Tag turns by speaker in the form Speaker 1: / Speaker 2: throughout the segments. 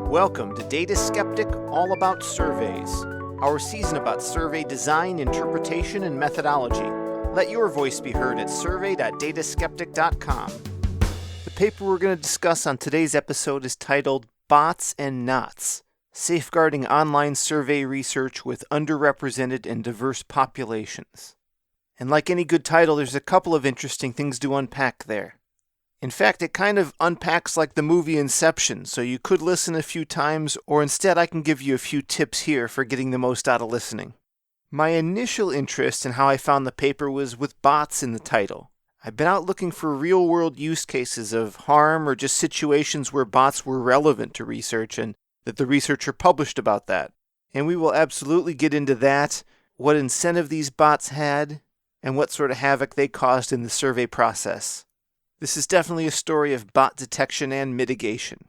Speaker 1: Welcome to Data Skeptic All About Surveys, our season about survey design, interpretation, and methodology. Let your voice be heard at survey.dataskeptic.com. The paper we're going to discuss on today's episode is titled Bots and Knots, Safeguarding Online Survey Research with Underrepresented and Diverse Populations. And like any good title, there's a couple of interesting things to unpack there. In fact, it kind of unpacks like the movie Inception, so you could listen a few times, or instead I can give you a few tips here for getting the most out of listening. My initial interest in how I found the paper was with bots in the title. I've been out looking for real-world use cases of harm or just situations where bots were relevant to research and that the researcher published about that. And we will absolutely get into that, what incentive these bots had, and what sort of havoc they caused in the survey process. This is definitely a story of bot detection and mitigation.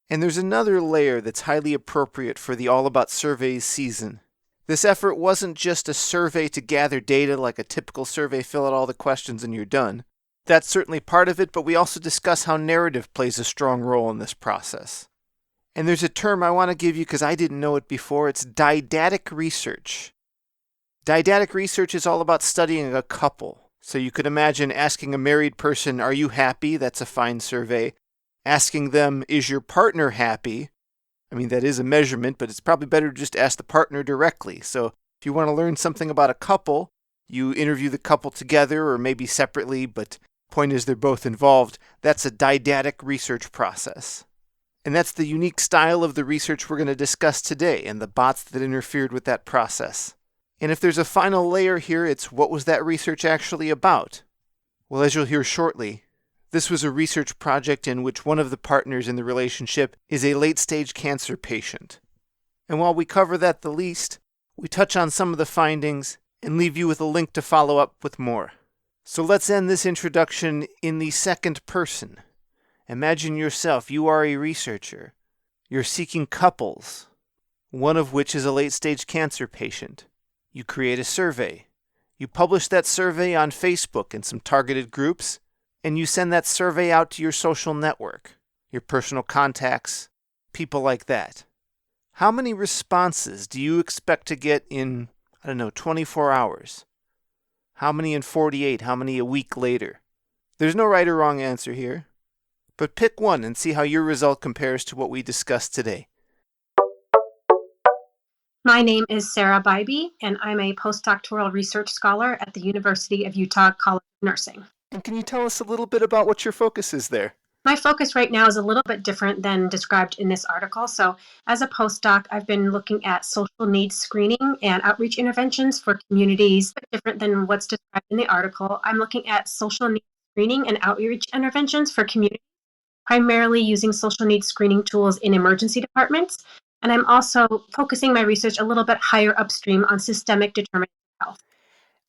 Speaker 1: And there's another layer that's highly appropriate for the All About Surveys season. This effort wasn't just a survey to gather data like a typical survey, fill out all the questions and you're done. That's certainly part of it, but we also discuss how narrative plays a strong role in this process. And there's a term I want to give you because I didn't know it before. It's dyadic research. Dyadic research is all about studying a couple. So you could imagine asking a married person, are you happy? That's a fine survey. Asking them, is your partner happy? I mean, that is a measurement, but it's probably better to just ask the partner directly. So if you want to learn something about a couple, you interview the couple together or maybe separately, but point is they're both involved. That's a dyadic research process. And that's the unique style of the research we're going to discuss today and the bots that interfered with that process. And if there's a final layer here, it's what was that research actually about? Well, as you'll hear shortly, this was a research project in which one of the partners in the relationship is a late-stage cancer patient. And while we cover that the least, we touch on some of the findings and leave you with a link to follow up with more. So let's end this introduction in the second person. Imagine yourself, you are a researcher. You're seeking couples, one of which is a late-stage cancer patient. You create a survey. You publish that survey on Facebook in some targeted groups, and you send that survey out to your social network, your personal contacts, people like that. How many responses do you expect to get in, 24 hours? How many in 48? How many a week later? There's no right or wrong answer here, but pick one and see how your result compares to what we discussed today.
Speaker 2: My name is Sara Bybee, and I'm a postdoctoral research scholar at the University of Utah College of Nursing.
Speaker 1: And can you tell us a little bit about what your focus is there?
Speaker 2: My focus right now is a little bit different than described in this article. So as a postdoc, I've been looking at social needs screening and outreach interventions for communities, but different than what's described in the article. I'm looking at social needs screening and outreach interventions for communities, primarily using social needs screening tools in emergency departments. And I'm also focusing my research a little bit higher upstream on systemic determinants of health.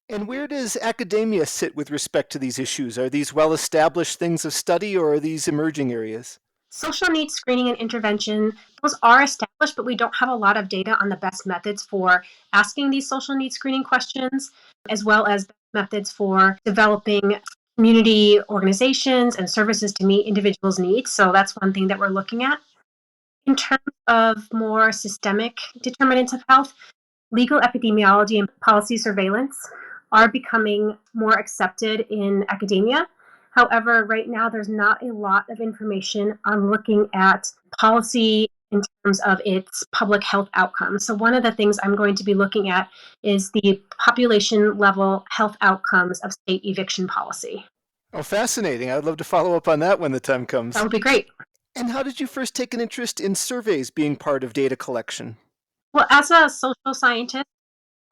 Speaker 1: And where does academia sit with respect to these issues? Are these well-established things of study, or are these emerging areas?
Speaker 2: Social needs screening and intervention, those are established, but we don't have a lot of data on the best methods for asking these social needs screening questions, as well as methods for developing community organizations and services to meet individuals' needs. So that's one thing that we're looking at. In terms of more systemic determinants of health, legal epidemiology and policy surveillance are becoming more accepted in academia. However, right now there's not a lot of information on looking at policy in terms of its public health outcomes. So one of the things I'm going to be looking at is the population level health outcomes of state eviction policy.
Speaker 1: Oh, fascinating. I'd love to follow up on that when the time comes.
Speaker 2: That would be great.
Speaker 1: And how did you first take an interest in surveys being part of data collection?
Speaker 2: Well, as a social scientist,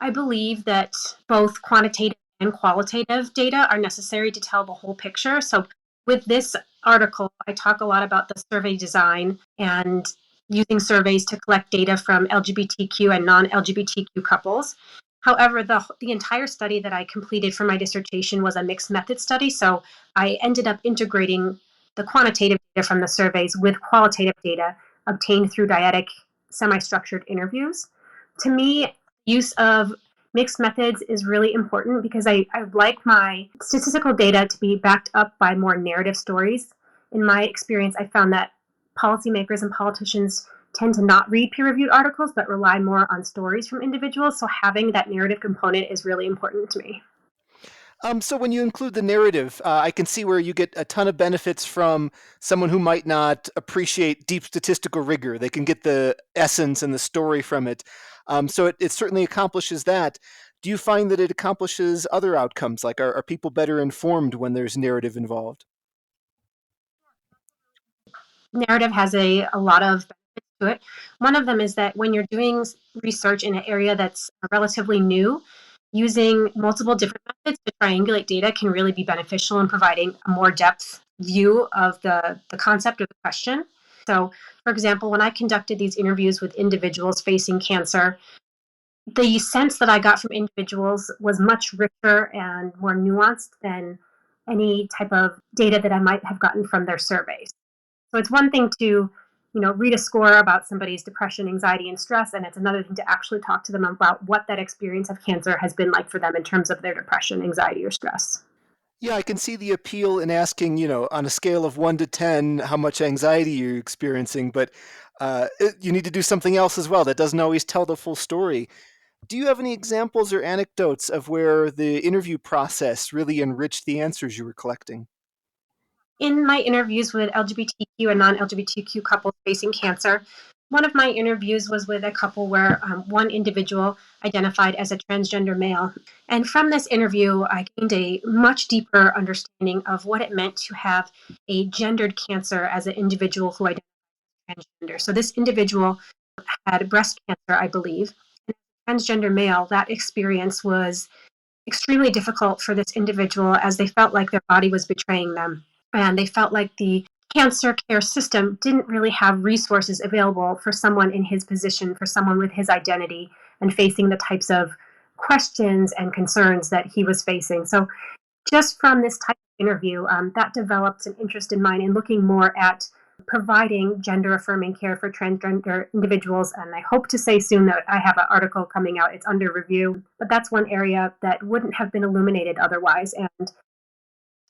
Speaker 2: I believe that both quantitative and qualitative data are necessary to tell the whole picture. So with this article, I talk a lot about the survey design and using surveys to collect data from LGBTQ and non-LGBTQ couples. However, the entire study that I completed for my dissertation was a mixed method study. So I ended up integrating the quantitative data from the surveys with qualitative data obtained through dyadic semi-structured interviews. To me, use of mixed methods is really important because I like my statistical data to be backed up by more narrative stories. In my experience, I found that policymakers and politicians tend to not read peer-reviewed articles, but rely more on stories from individuals. So having that narrative component is really important to me.
Speaker 1: So when you include the narrative, I can see where you get a ton of benefits from someone who might not appreciate deep statistical rigor. They can get the essence and the story from it. So it certainly accomplishes that. Do you find that it accomplishes other outcomes? Like, are people better informed when there's narrative involved?
Speaker 2: Narrative has a lot of benefits to it. One of them is that when you're doing research in an area that's relatively new, using multiple different methods to triangulate data can really be beneficial in providing a more depth view of the concept of the question. So, for example, when I conducted these interviews with individuals facing cancer, the sense that I got from individuals was much richer and more nuanced than any type of data that I might have gotten from their surveys. So it's one thing to, read a score about somebody's depression, anxiety, and stress, and it's another thing to actually talk to them about what that experience of cancer has been like for them in terms of their depression, anxiety, or stress.
Speaker 1: Yeah, I can see the appeal in asking, on a scale of 1 to 10, how much anxiety you're experiencing, but you need to do something else as well. That doesn't always tell the full story. Do you have any examples or anecdotes of where the interview process really enriched the answers you were collecting?
Speaker 2: In my interviews with LGBTQ and non-LGBTQ couples facing cancer, one of my interviews was with a couple where one individual identified as a transgender male. And from this interview, I gained a much deeper understanding of what it meant to have a gendered cancer as an individual who identified as transgender. So this individual had breast cancer, I believe. And as a transgender male, that experience was extremely difficult for this individual as they felt like their body was betraying them. And they felt like the cancer care system didn't really have resources available for someone in his position, for someone with his identity and facing the types of questions and concerns that he was facing. So, just from this type of interview, that developed an interest in mine in looking more at providing gender affirming care for transgender individuals. And I hope to say soon that I have an article coming out. It's under review, but that's one area that wouldn't have been illuminated otherwise. And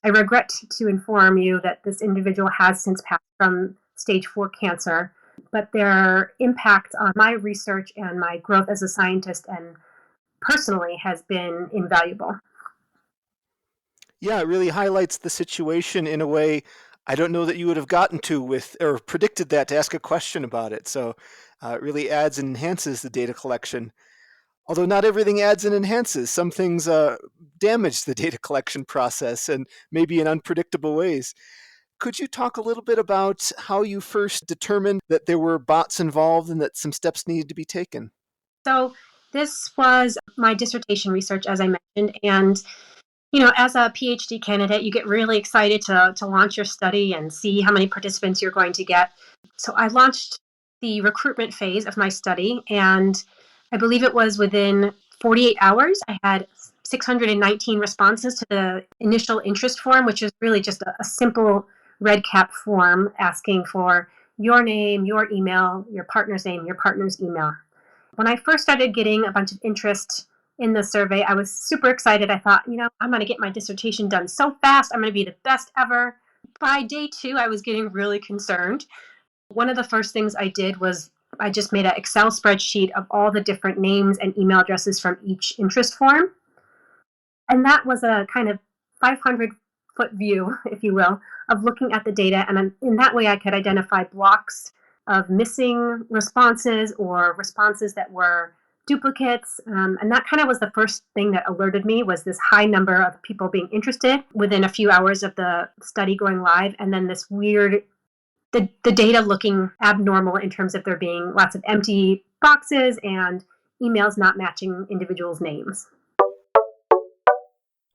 Speaker 2: I regret to inform you that this individual has since passed from stage 4 cancer, but their impact on my research and my growth as a scientist and personally has been invaluable.
Speaker 1: Yeah, it really highlights the situation in a way I don't know that you would have gotten to with or predicted that to ask a question about it. So it really adds and enhances the data collection. Although not everything adds and enhances. Some things damage the data collection process and maybe in unpredictable ways. Could you talk a little bit about how you first determined that there were bots involved and that some steps needed to be taken?
Speaker 2: So, this was my dissertation research, as I mentioned, and as a PhD candidate, you get really excited to launch your study and see how many participants you're going to get. So I launched the recruitment phase of my study, and I believe it was within 48 hours. I had 619 responses to the initial interest form, which is really just a simple red cap form asking for your name, your email, your partner's name, your partner's email. When I first started getting a bunch of interest in the survey, I was super excited. I thought, I'm going to get my dissertation done so fast. I'm going to be the best ever. By day 2, I was getting really concerned. One of the first things I did was I just made an Excel spreadsheet of all the different names and email addresses from each interest form. And that was a kind of 500-foot view, if you will, of looking at the data. And in that way, I could identify blocks of missing responses or responses that were duplicates. And that kind of was the first thing that alerted me was this high number of people being interested within a few hours of the study going live. And then this weird, the data looking abnormal in terms of there being lots of empty boxes and emails not matching individuals' names.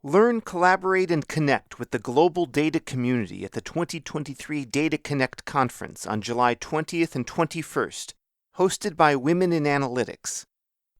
Speaker 1: Learn, collaborate, and connect with the global data community at the 2023 Data Connect Conference on July 20th and 21st, hosted by Women in Analytics.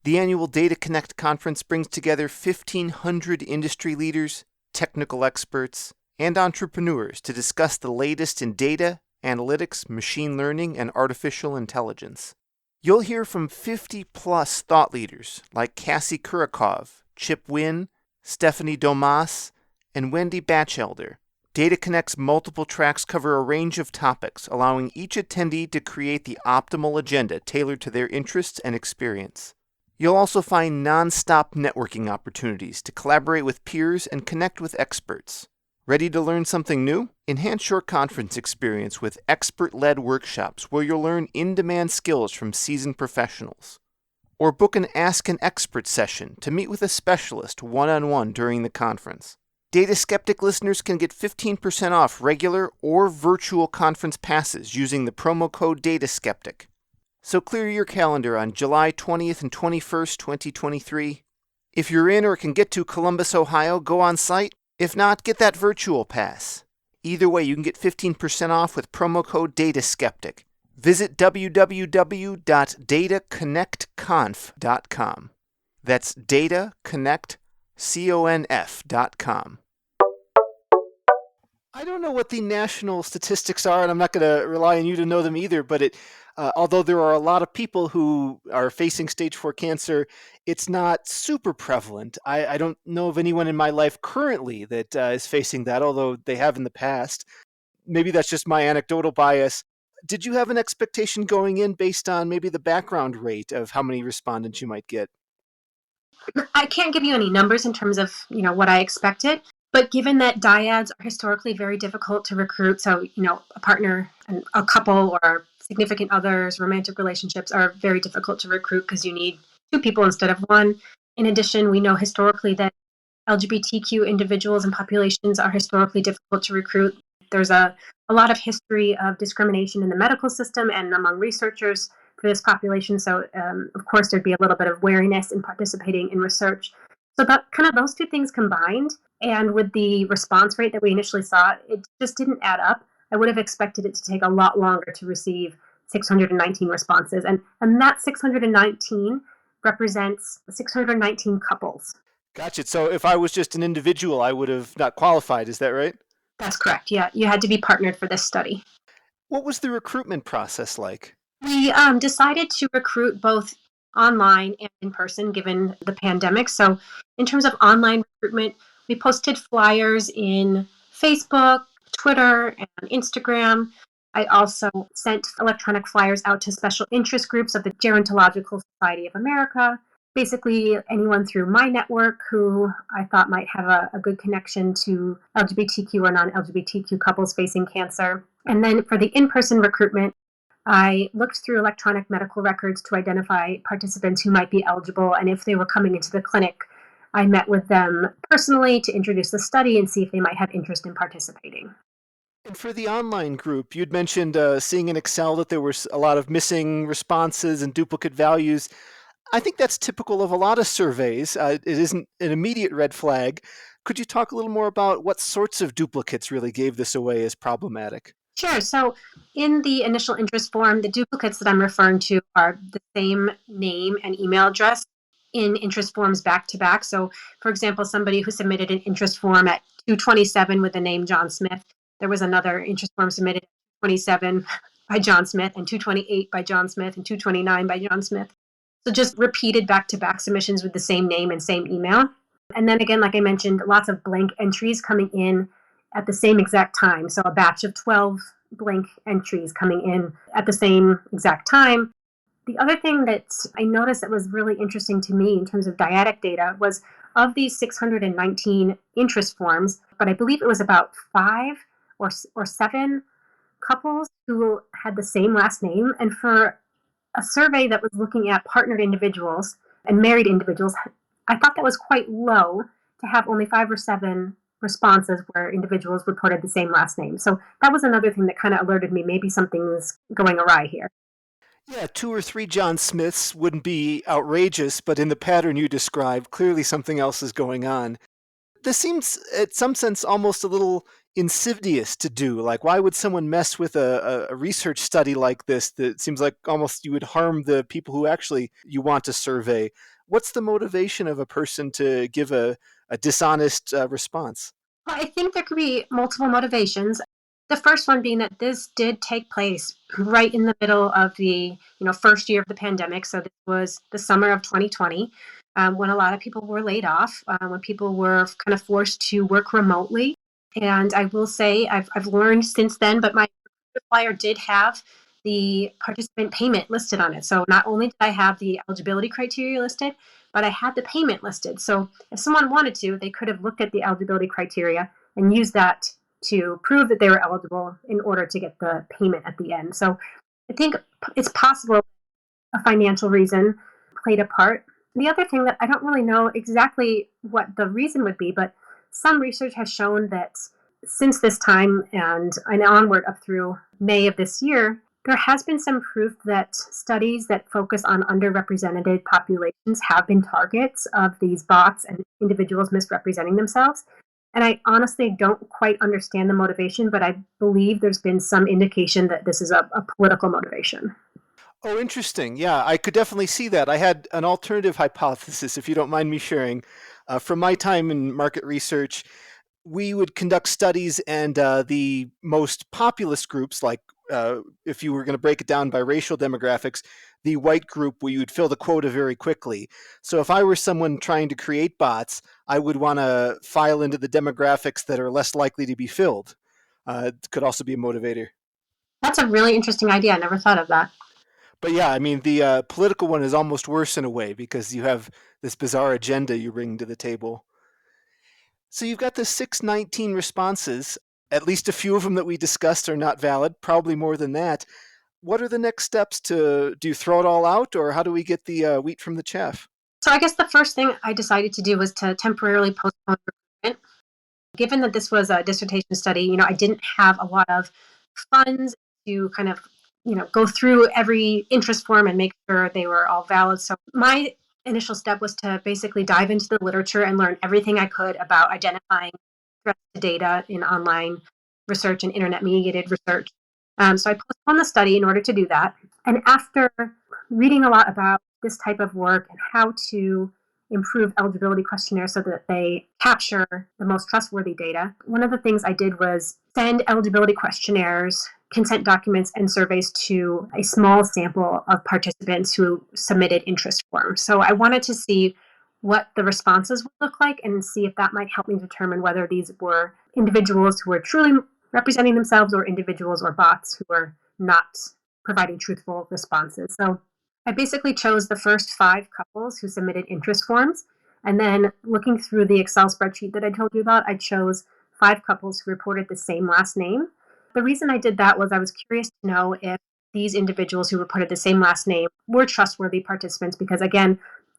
Speaker 1: The annual Data Connect Conference brings together 1,500 industry leaders, technical experts, and entrepreneurs to discuss the latest in data, analytics, machine learning, and artificial intelligence. You'll hear from 50-plus thought leaders like Cassie Kurakov, Chip Wynn, Stephanie Domas, and Wendy Batchelder, Data Connect's multiple tracks cover a range of topics, allowing each attendee to create the optimal agenda tailored to their interests and experience. You'll also find non-stop networking opportunities to collaborate with peers and connect with experts. Ready to learn something new? Enhance your conference experience with expert-led workshops where you'll learn in-demand skills from seasoned professionals. Or book an Ask an Expert session to meet with a specialist one-on-one during the conference. Data Skeptic listeners can get 15% off regular or virtual conference passes using the promo code DATASKEPTIC. So clear your calendar on July 20th and 21st, 2023. If you're in or can get to Columbus, Ohio, go on site. If not, get that virtual pass. Either way, you can get 15% off with promo code DATASKEPTIC. Visit www.dataconnectconf.com. That's dataconnectconf.com. I don't know what the national statistics are, and I'm not going to rely on you to know them either, but although there are a lot of people who are facing stage 4 cancer, it's not super prevalent. I don't know of anyone in my life currently that is facing that, although they have in the past. Maybe that's just my anecdotal bias. Did you have an expectation going in based on maybe the background rate of how many respondents you might get?
Speaker 2: I can't give you any numbers in terms of, what I expected, but given that dyads are historically very difficult to recruit, so, a partner and a couple or significant others, romantic relationships are very difficult to recruit because you need two people instead of one. In addition, we know historically that LGBTQ individuals and populations are historically difficult to recruit. There's a lot of history of discrimination in the medical system and among researchers for this population. So, of course, there'd be a little bit of wariness in participating in research. So that kind of those two things combined, and with the response rate that we initially saw, it just didn't add up. I would have expected it to take a lot longer to receive 619 responses. And that 619 represents 619 couples.
Speaker 1: Gotcha. So if I was just an individual, I would have not qualified. Is that right?
Speaker 2: That's correct. Yeah, you had to be partnered for this study.
Speaker 1: What was the recruitment process like?
Speaker 2: We decided to recruit both online and in person given the pandemic. So in terms of online recruitment, we posted flyers in Facebook, Twitter, and Instagram. I also sent electronic flyers out to special interest groups of the Gerontological Society of America, basically anyone through my network who I thought might have a good connection to LGBTQ or non-LGBTQ couples facing cancer. And then for the in-person recruitment, I looked through electronic medical records to identify participants who might be eligible, and if they were coming into the clinic, I met with them personally to introduce the study and see if they might have interest in participating.
Speaker 1: And for the online group, you'd mentioned seeing in Excel that there was a lot of missing responses and duplicate values. I think that's typical of a lot of surveys. It isn't an immediate red flag. Could you talk a little more about what sorts of duplicates really gave this away as problematic?
Speaker 2: Sure. So in the initial interest form, the duplicates that I'm referring to are the same name and email address in interest forms back to back. So, for example, somebody who submitted an interest form at 227 with the name John Smith, there was another interest form submitted at 27 by John Smith and 228 by John Smith and 229 by John Smith. So just repeated back to back submissions with the same name and same email. And then again, like I mentioned, lots of blank entries coming in at the same exact time. So a batch of 12 blank entries coming in at the same exact time. The other thing that I noticed that was really interesting to me in terms of dyadic data was of these 619 interest forms, but I believe it was about 5 or 7 couples who had the same last name. And for a survey that was looking at partnered individuals and married individuals, I thought that was quite low to have only 5 or 7 responses where individuals reported the same last name. So that was another thing that kind of alerted me maybe something's going awry here.
Speaker 1: Yeah, 2 or 3 John Smiths wouldn't be outrageous, but in the pattern you described, clearly something else is going on. This seems, in some sense, almost a little insidious to do. Like, why would someone mess with a research study like this that seems like almost you would harm the people who actually you want to survey? What's the motivation of a person to give a dishonest response?
Speaker 2: Well, I think there could be multiple motivations. The first one being that this did take place right in the middle of the first year of the pandemic. So this was the summer of 2020, when a lot of people were laid off, when people were kind of forced to work remotely. And I will say I've learned since then, but my flyer did have the participant payment listed on it. So not only did I have the eligibility criteria listed, but I had the payment listed. So if someone wanted to, they could have looked at the eligibility criteria and used that to prove that they were eligible in order to get the payment at the end. So I think it's possible a financial reason played a part. The other thing that I don't really know exactly what the reason would be, but some research has shown that since this time and onward up through May of this year, there has been some proof that studies that focus on underrepresented populations have been targets of these bots and individuals misrepresenting themselves. And I honestly don't quite understand the motivation, but I believe there's been some indication that this is a political motivation.
Speaker 1: Oh, interesting. Yeah, I could definitely see that. I had an alternative hypothesis, if you don't mind me sharing. From my time in market research, we would conduct studies, and the most populous groups, like if you were going to break it down by racial demographics, the white group, we would fill the quota very quickly. So if I were someone trying to create bots, I would want to file into the demographics that are less likely to be filled. It could also be a motivator.
Speaker 2: That's a really interesting idea. I never thought of that.
Speaker 1: But yeah, I mean, the political one is almost worse in a way because you have this bizarre agenda you bring to the table. So you've got the 619 responses. At least a few of them that we discussed are not valid, probably more than that. What are the next steps to do you throw it all out, or how do we get the wheat from the chaff?
Speaker 2: So I guess the first thing I decided to do was to temporarily postpone recruitment. Given that this was a dissertation study, I didn't have a lot of funds to kind of, go through every interest form and make sure they were all valid. So my initial step was to basically dive into the literature and learn everything I could about identifying threats to data in online research and internet mediated research. So I postponed the study in order to do that. And after reading a lot about this type of work and how to improve eligibility questionnaires so that they capture the most trustworthy data, one of the things I did was send eligibility questionnaires, consent documents, and surveys to a small sample of participants who submitted interest forms. So I wanted to see what the responses would look like and see if that might help me determine whether these were individuals who were truly representing themselves or individuals or bots who were not providing truthful responses. So I basically chose the first 5 couples who submitted interest forms. And then looking through the Excel spreadsheet that I told you about, I chose 5 couples who reported the same last name. The reason I did that was I was curious to know if these individuals who reported the same last name were trustworthy participants because, again,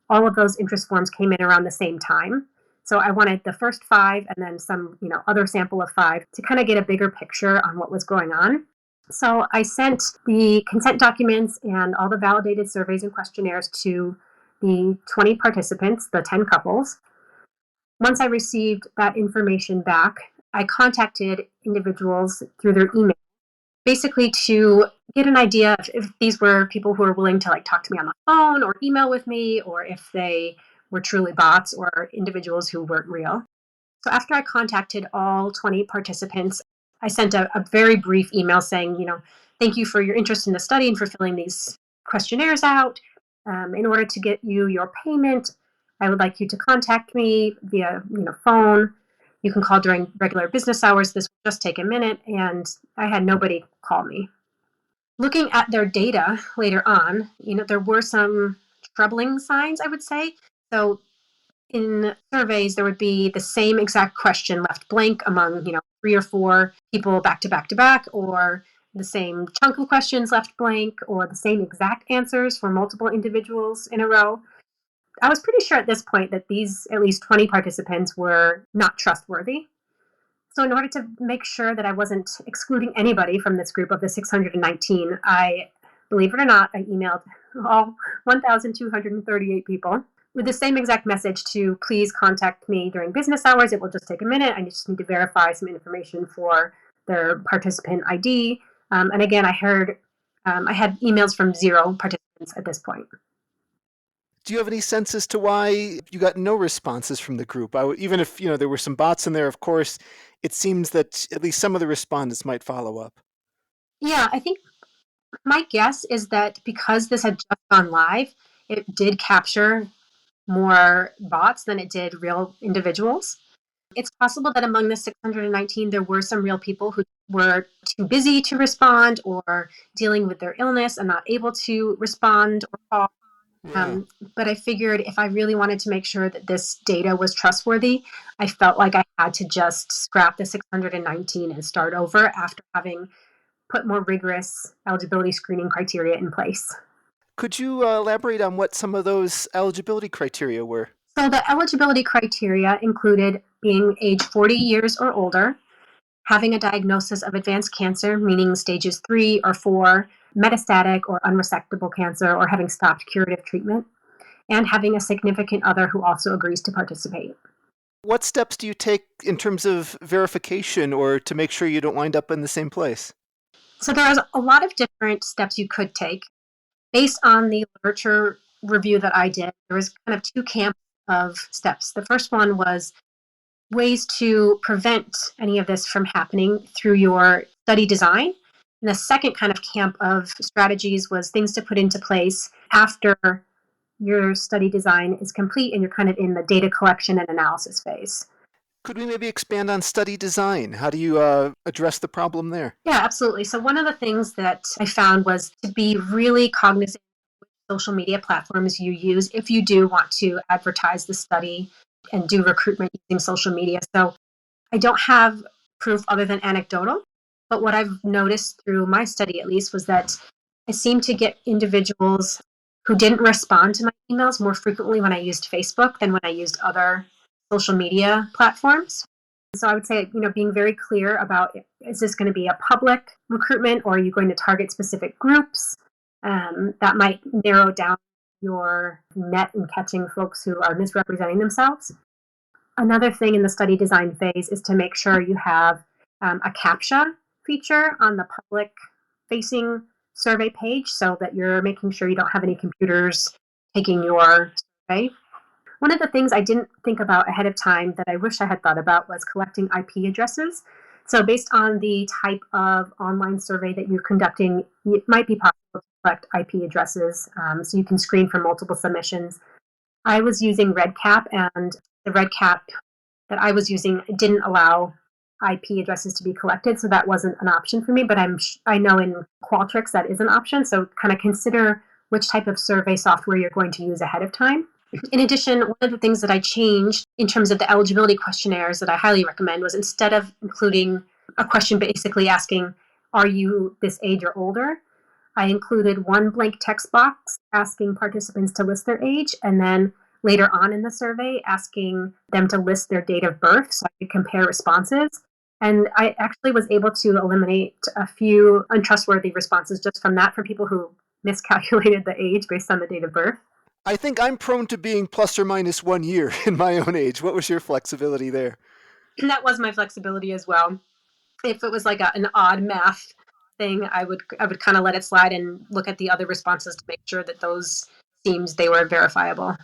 Speaker 2: all of those interest forms came in around the same time. So I wanted the first 5 and then some, other sample of 5 to kind of get a bigger picture on what was going on. So I sent the consent documents and all the validated surveys and questionnaires to the 20 participants, the 10 couples. Once I received that information back, I contacted individuals through their email, basically to get an idea if these were people who were willing to talk to me on the phone or email with me, or if they were truly bots or individuals who weren't real. So after I contacted all 20 participants, I sent a very brief email saying, thank you for your interest in the study and for filling these questionnaires out. In order to get you your payment, I would like you to contact me via, phone. You can call during regular business hours. This will just take a minute. And I had nobody call me. Looking at their data later on, there were some troubling signs, I would say. So in surveys, there would be the same exact question left blank among, 3 or 4 people back to back to back, or the same chunk of questions left blank, or the same exact answers for multiple individuals in a row. I was pretty sure at this point that these at least 20 participants were not trustworthy. So in order to make sure that I wasn't excluding anybody from this group of the 619, believe it or not, I emailed all 1,238 people with the same exact message to please contact me during business hours. It will just take a minute. I just need to verify some information for their participant ID. And again, I had emails from 0 participants at this point.
Speaker 1: Do you have any sense as to why you got no responses from the group? Even if there were some bots in there, of course, it seems that at least some of the respondents might follow up.
Speaker 2: Yeah, I think my guess is that because this had just gone live, it did capture more bots than it did real individuals. It's possible that among the 619, there were some real people who were too busy to respond or dealing with their illness and not able to respond or call.
Speaker 1: Yeah.
Speaker 2: But I figured if I really wanted to make sure that this data was trustworthy, I felt like I had to just scrap the 619 and start over after having put more rigorous eligibility screening criteria in place.
Speaker 1: Could you elaborate on what some of those eligibility criteria were?
Speaker 2: So the eligibility criteria included being age 40 years or older, having a diagnosis of advanced cancer, meaning stages 3 or 4, metastatic or unresectable cancer, or having stopped curative treatment, and having a significant other who also agrees to participate.
Speaker 1: What steps do you take in terms of verification or to make sure you don't wind up in the same place?
Speaker 2: So there's a lot of different steps you could take. Based on the literature review that I did, there was kind of two camps of steps. The first one was ways to prevent any of this from happening through your study design. And the second kind of camp of strategies was things to put into place after your study design is complete and you're kind of in the data collection and analysis phase.
Speaker 1: Could we maybe expand on study design? How do you address the problem there?
Speaker 2: Yeah, absolutely. So one of the things that I found was to be really cognizant of which social media platforms you use if you do want to advertise the study and do recruitment using social media. So I don't have proof other than anecdotal, but what I've noticed through my study at least was that I seemed to get individuals who didn't respond to my emails more frequently when I used Facebook than when I used other social media platforms. So I would say, being very clear about, is this going to be a public recruitment or are you going to target specific groups? That might narrow down your net in catching folks who are misrepresenting themselves. Another thing in the study design phase is to make sure you have a CAPTCHA feature on the public facing survey page so that you're making sure you don't have any computers taking your survey. One of the things I didn't think about ahead of time that I wish I had thought about was collecting IP addresses. So based on the type of online survey that you're conducting, it might be possible to collect IP addresses so you can screen for multiple submissions. I was using RedCap, and the RedCap that I was using didn't allow IP addresses to be collected, so that wasn't an option for me. But I know in Qualtrics that is an option, so kind of consider which type of survey software you're going to use ahead of time. In addition, one of the things that I changed in terms of the eligibility questionnaires that I highly recommend was instead of including a question basically asking, are you this age or older? I included one blank text box asking participants to list their age, and then later on in the survey asking them to list their date of birth so I could compare responses. And I actually was able to eliminate a few untrustworthy responses just from that for people who miscalculated the age based on the date of birth.
Speaker 1: I think I'm prone to being plus or minus 1 year in my own age. What was your flexibility there?
Speaker 2: And that was my flexibility as well. If it was like an odd math thing, I would kind of let it slide and look at the other responses to make sure that those seemed they were verifiable.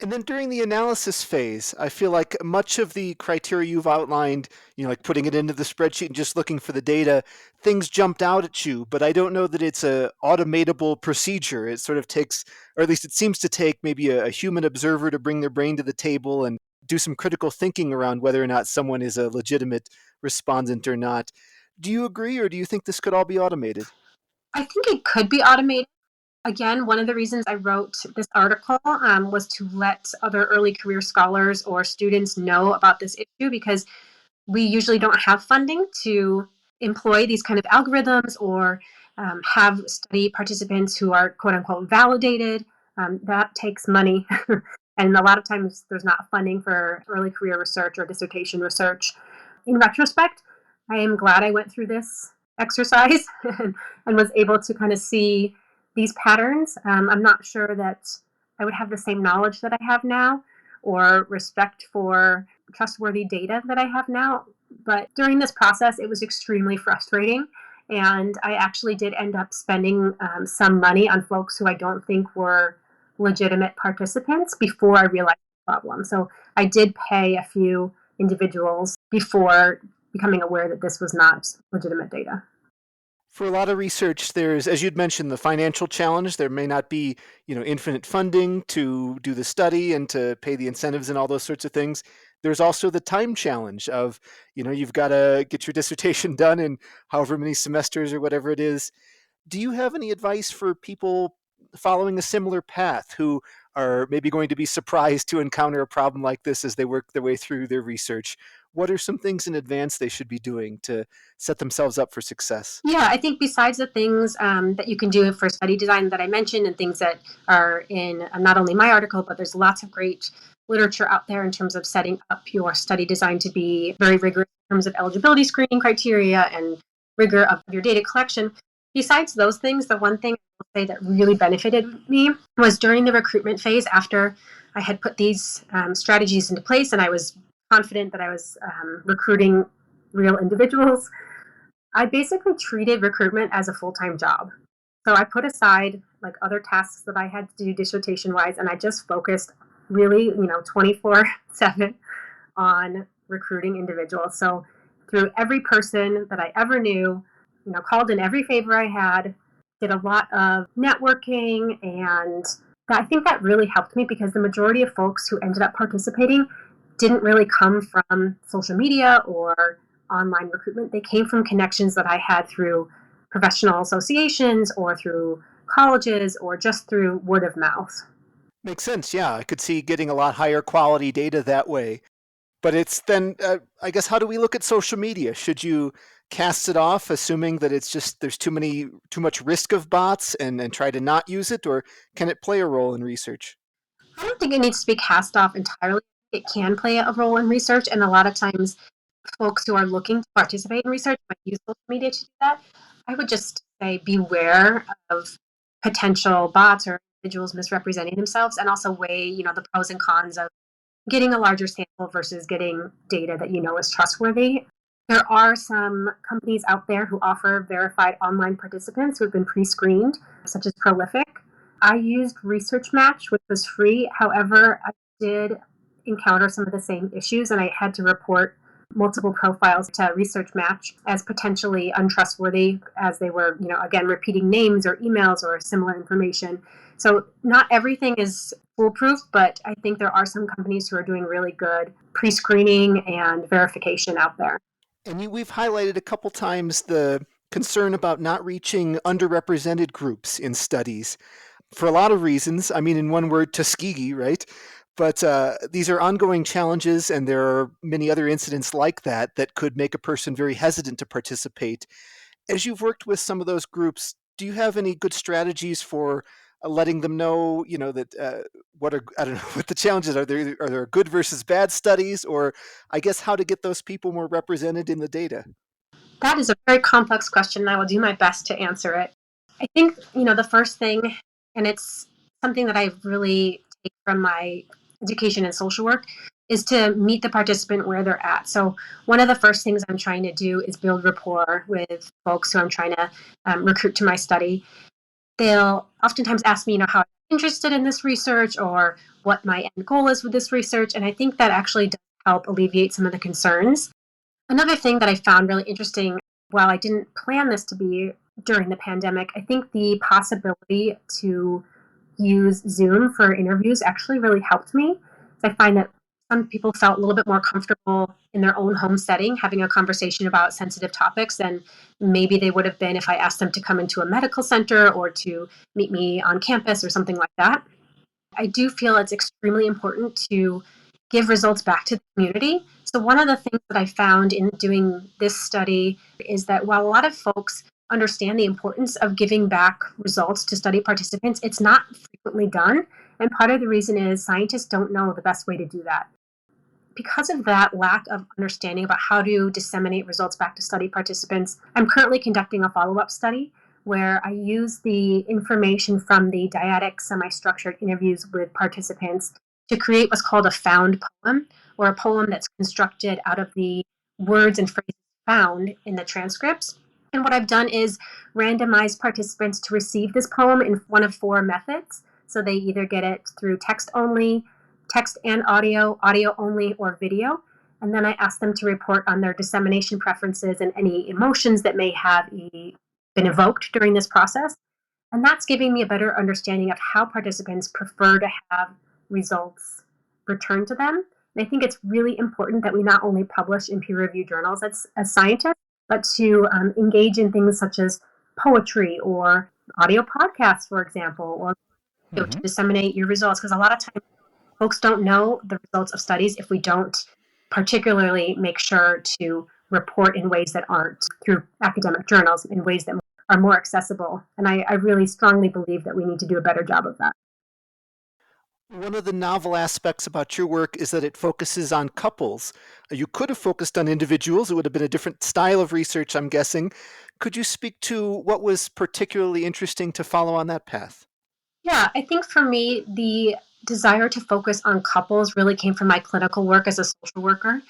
Speaker 1: And then during the analysis phase, I feel like much of the criteria you've outlined, like putting it into the spreadsheet and just looking for the data, things jumped out at you, but I don't know that it's a automatable procedure. It sort of takes, or at least it seems to take maybe a human observer to bring their brain to the table and do some critical thinking around whether or not someone is a legitimate respondent or not. Do you agree, or do you think this could all be automated?
Speaker 2: I think it could be automated. Again, one of the reasons I wrote this article was to let other early career scholars or students know about this issue because we usually don't have funding to employ these kind of algorithms or have study participants who are quote unquote validated. That takes money. And a lot of times there's not funding for early career research or dissertation research. In retrospect, I am glad I went through this exercise and was able to kind of see these patterns. I'm not sure that I would have the same knowledge that I have now or respect for trustworthy data that I have now. But during this process, it was extremely frustrating. And I actually did end up spending some money on folks who I don't think were legitimate participants before I realized the problem. So I did pay a few individuals before becoming aware that this was not legitimate data.
Speaker 1: For a lot of research, there's, as you'd mentioned, the financial challenge. There may not be, infinite funding to do the study and to pay the incentives and all those sorts of things. there's also the time challenge of, you've got to get your dissertation done in however many semesters or whatever it is. Do you have any advice for people following a similar path who are maybe going to be surprised to encounter a problem like this as they work their way through their research? What are some things in advance they should be doing to set themselves up for success?
Speaker 2: Yeah, I think besides the things that you can do for study design that I mentioned and things that are in not only my article, but there's lots of great literature out there in terms of setting up your study design to be very rigorous in terms of eligibility screening criteria and rigor of your data collection. Besides those things, the one thing I will say that really benefited me was during the recruitment phase after I had put these strategies into place and I was confident that I was recruiting real individuals. I basically treated recruitment as a full-time job. So I put aside like other tasks that I had to do dissertation wise, and I just focused really, 24/7 on recruiting individuals. So through every person that I ever knew, called in every favor I had, did a lot of networking, and I think that really helped me because the majority of folks who ended up participating didn't really come from social media or online recruitment. They came from connections that I had through professional associations or through colleges or just through word of mouth.
Speaker 1: Makes sense. Yeah, I could see getting a lot higher quality data that way. But it's then, I guess, how do we look at social media? Should you cast it off, assuming that it's just there's too much risk of bots, and try to not use it, or can it play a role in research?
Speaker 2: I don't think it needs to be cast off entirely. It can play a role in research, and a lot of times folks who are looking to participate in research might use social media to do that. I would just say beware of potential bots or individuals misrepresenting themselves, and also weigh, the pros and cons of getting a larger sample versus getting data that you know is trustworthy. There are some companies out there who offer verified online participants who have been pre-screened, such as Prolific. I used Research Match, which was free. However, I did encounter some of the same issues, and I had to report multiple profiles to Research Match as potentially untrustworthy, as they were, again, repeating names or emails or similar information. So not everything is foolproof, but I think there are some companies who are doing really good pre-screening and verification out there.
Speaker 1: And we've highlighted a couple times the concern about not reaching underrepresented groups in studies for a lot of reasons. I mean, in one word, Tuskegee, right? But these are ongoing challenges, and there are many other incidents like that that could make a person very hesitant to participate. As you've worked with some of those groups, do you have any good strategies for letting them know, that what are I don't know what the challenges are? There good versus bad studies, or I guess how to get those people more represented in the data?
Speaker 2: That is a very complex question, and I will do my best to answer it. I think, the first thing, and it's something that I've really taken from my education and social work, is to meet the participant where they're at. So one of the first things I'm trying to do is build rapport with folks who I'm trying to recruit to my study. They'll oftentimes ask me, how I'm interested in this research or what my end goal is with this research. And I think that actually does help alleviate some of the concerns. Another thing that I found really interesting, while I didn't plan this to be during the pandemic, I think the possibility to use Zoom for interviews actually really helped me. I find that some people felt a little bit more comfortable in their own home setting having a conversation about sensitive topics than maybe they would have been if I asked them to come into a medical center or to meet me on campus or something like that. I do feel it's extremely important to give results back to the community. So, one of the things that I found in doing this study is that while a lot of folks understand the importance of giving back results to study participants, it's not frequently done. And part of the reason is scientists don't know the best way to do that. Because of that lack of understanding about how to disseminate results back to study participants, I'm currently conducting a follow-up study where I use the information from the Dyadic semi-structured interviews with participants to create what's called a found poem, or a poem that's constructed out of the words and phrases found in the transcripts. And what I've done is randomize participants to receive this poem in one of four methods. So they either get it through text only, text and audio, audio only, or video. And then I ask them to report on their dissemination preferences and any emotions that may have been evoked during this process. And that's giving me a better understanding of how participants prefer to have results returned to them I think it's really important that we not only publish in peer-reviewed journals as scientists, but to engage in things such as poetry or audio podcasts, for example, or to disseminate your results. Because a lot of times folks don't know the results of studies if we don't particularly make sure to report in ways that aren't through academic journals, in ways that are more accessible. And I really strongly believe that we need to do a better job of that.
Speaker 1: One of the novel aspects about your work is that it focuses on couples. You could have focused on individuals. It would have been a different style of research, I'm guessing. Could you speak to what was particularly interesting to follow on that path?
Speaker 2: Yeah, I think for me, the desire to focus on couples really came from my clinical work as a social worker.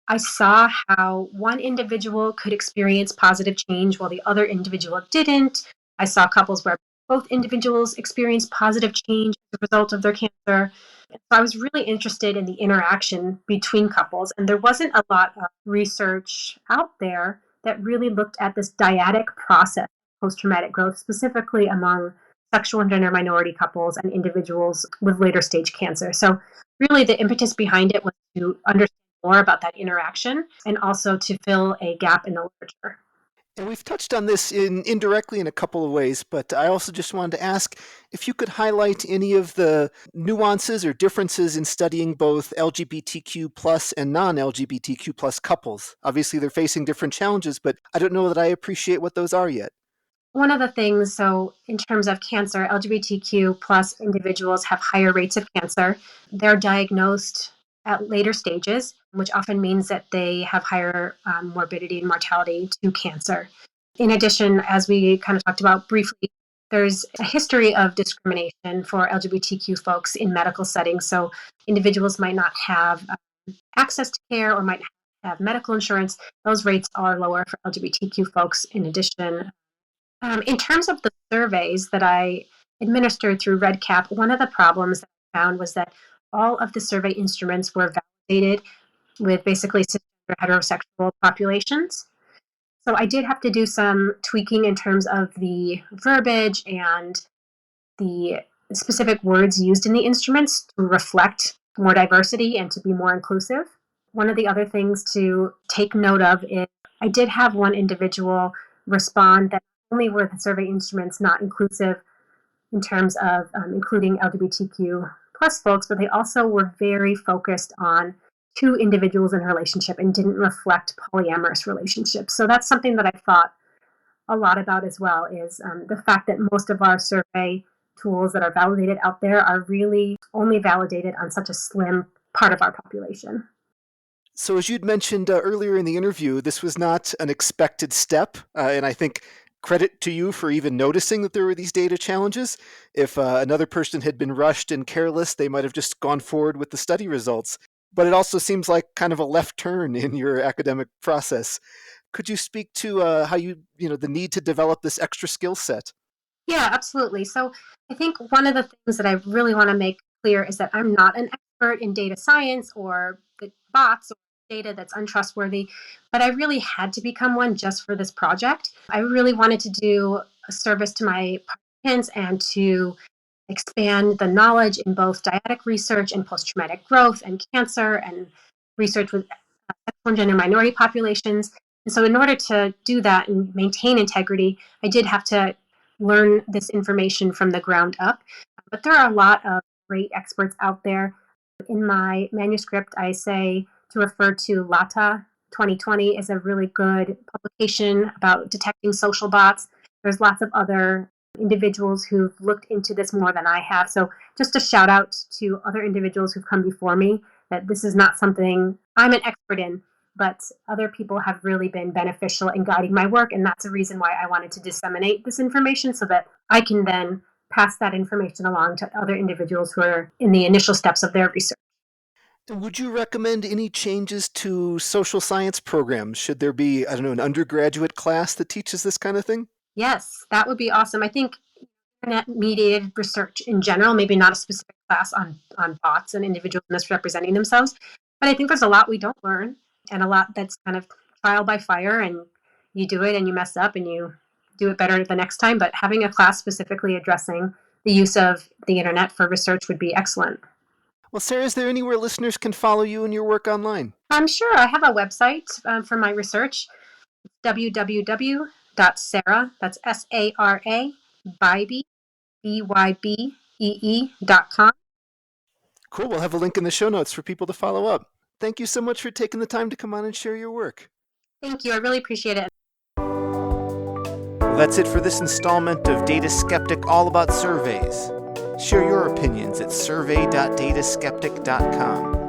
Speaker 2: I saw how one individual could experience positive change while the other individual didn't. I saw couples where both individuals experienced positive change as a result of their cancer. So I was really interested in the interaction between couples, and there wasn't a lot of research out there that really looked at this dyadic process, post traumatic growth, specifically among sexual and gender minority couples and individuals with later stage cancer. So, really, the impetus behind it was to understand more about that interaction and also to fill a gap in the literature.
Speaker 1: And we've touched on this indirectly in a couple of ways, but I also just wanted to ask if you could highlight any of the nuances or differences in studying both LGBTQ plus and non-LGBTQ plus couples. Obviously, they're facing different challenges, but I don't know that I appreciate what those are yet.
Speaker 2: One of the things, so in terms of cancer, LGBTQ plus individuals have higher rates of cancer. They're diagnosed at later stages, which often means that they have higher morbidity and mortality to cancer. In addition, as we kind of talked about briefly, there's a history of discrimination for LGBTQ folks in medical settings. So individuals might not have access to care or might have medical insurance. Those rates are lower for LGBTQ folks. In addition, in terms of the surveys that I administered through REDCap, one of the problems that I found was that all of the survey instruments were validated with basically cisgender heterosexual populations. So I did have to do some tweaking in terms of the verbiage and the specific words used in the instruments to reflect more diversity and to be more inclusive. One of the other things to take note of is I did have one individual respond that not only were the survey instruments not inclusive in terms of including LGBTQ plus folks, but they also were very focused on two individuals in a relationship and didn't reflect polyamorous relationships. So that's something that I thought a lot about as well, is the fact that most of our survey tools that are validated out there are really only validated on such a slim part of our population.
Speaker 1: So, as you'd mentioned earlier in the interview, this was not an expected step, and I think credit to you for even noticing that there were these data challenges. If another person had been rushed and careless, they might have just gone forward with the study results. But it also seems like kind of a left turn in your academic process. Could you speak to how the need to develop this extra skill set?
Speaker 2: Yeah, absolutely. So I think one of the things that I really want to make clear is that I'm not an expert in data science or the bots or data that's untrustworthy, but I really had to become one just for this project. I really wanted to do a service to my participants and to expand the knowledge in both dyadic research and post-traumatic growth and cancer and research with sexual and gender minority populations. And so in order to do that and maintain integrity, I did have to learn this information from the ground up. But there are a lot of great experts out there. In my manuscript, I say to refer to LATA 2020 is a really good publication about detecting social bots. There's lots of other individuals who've looked into this more than I have. So just a shout out to other individuals who've come before me, that this is not something I'm an expert in, but other people have really been beneficial in guiding my work. And that's a reason why I wanted to disseminate this information so that I can then pass that information along to other individuals who are in the initial steps of their research.
Speaker 1: Would you recommend any changes to social science programs? Should there be, I don't know, an undergraduate class that teaches this kind of thing?
Speaker 2: Yes, that would be awesome. I think internet mediated research in general, maybe not a specific class on bots and individuals misrepresenting themselves, but I think there's a lot we don't learn and a lot that's kind of trial by fire, and you do it and you mess up and you do it better the next time. But having a class specifically addressing the use of the internet for research would be excellent.
Speaker 1: Well, Sarah, is there anywhere listeners can follow you and your work online?
Speaker 2: I'm sure I have a website for my research, www.sara, that's Sara, Bybee, BYBEE.com.
Speaker 1: Cool. We'll have a link in the show notes for people to follow up. Thank you so much for taking the time to come on and share your work.
Speaker 2: Thank you. I really appreciate it.
Speaker 1: Well, that's it for this installment of Data Skeptic All About Surveys. Share your opinions at survey.dataskeptic.com.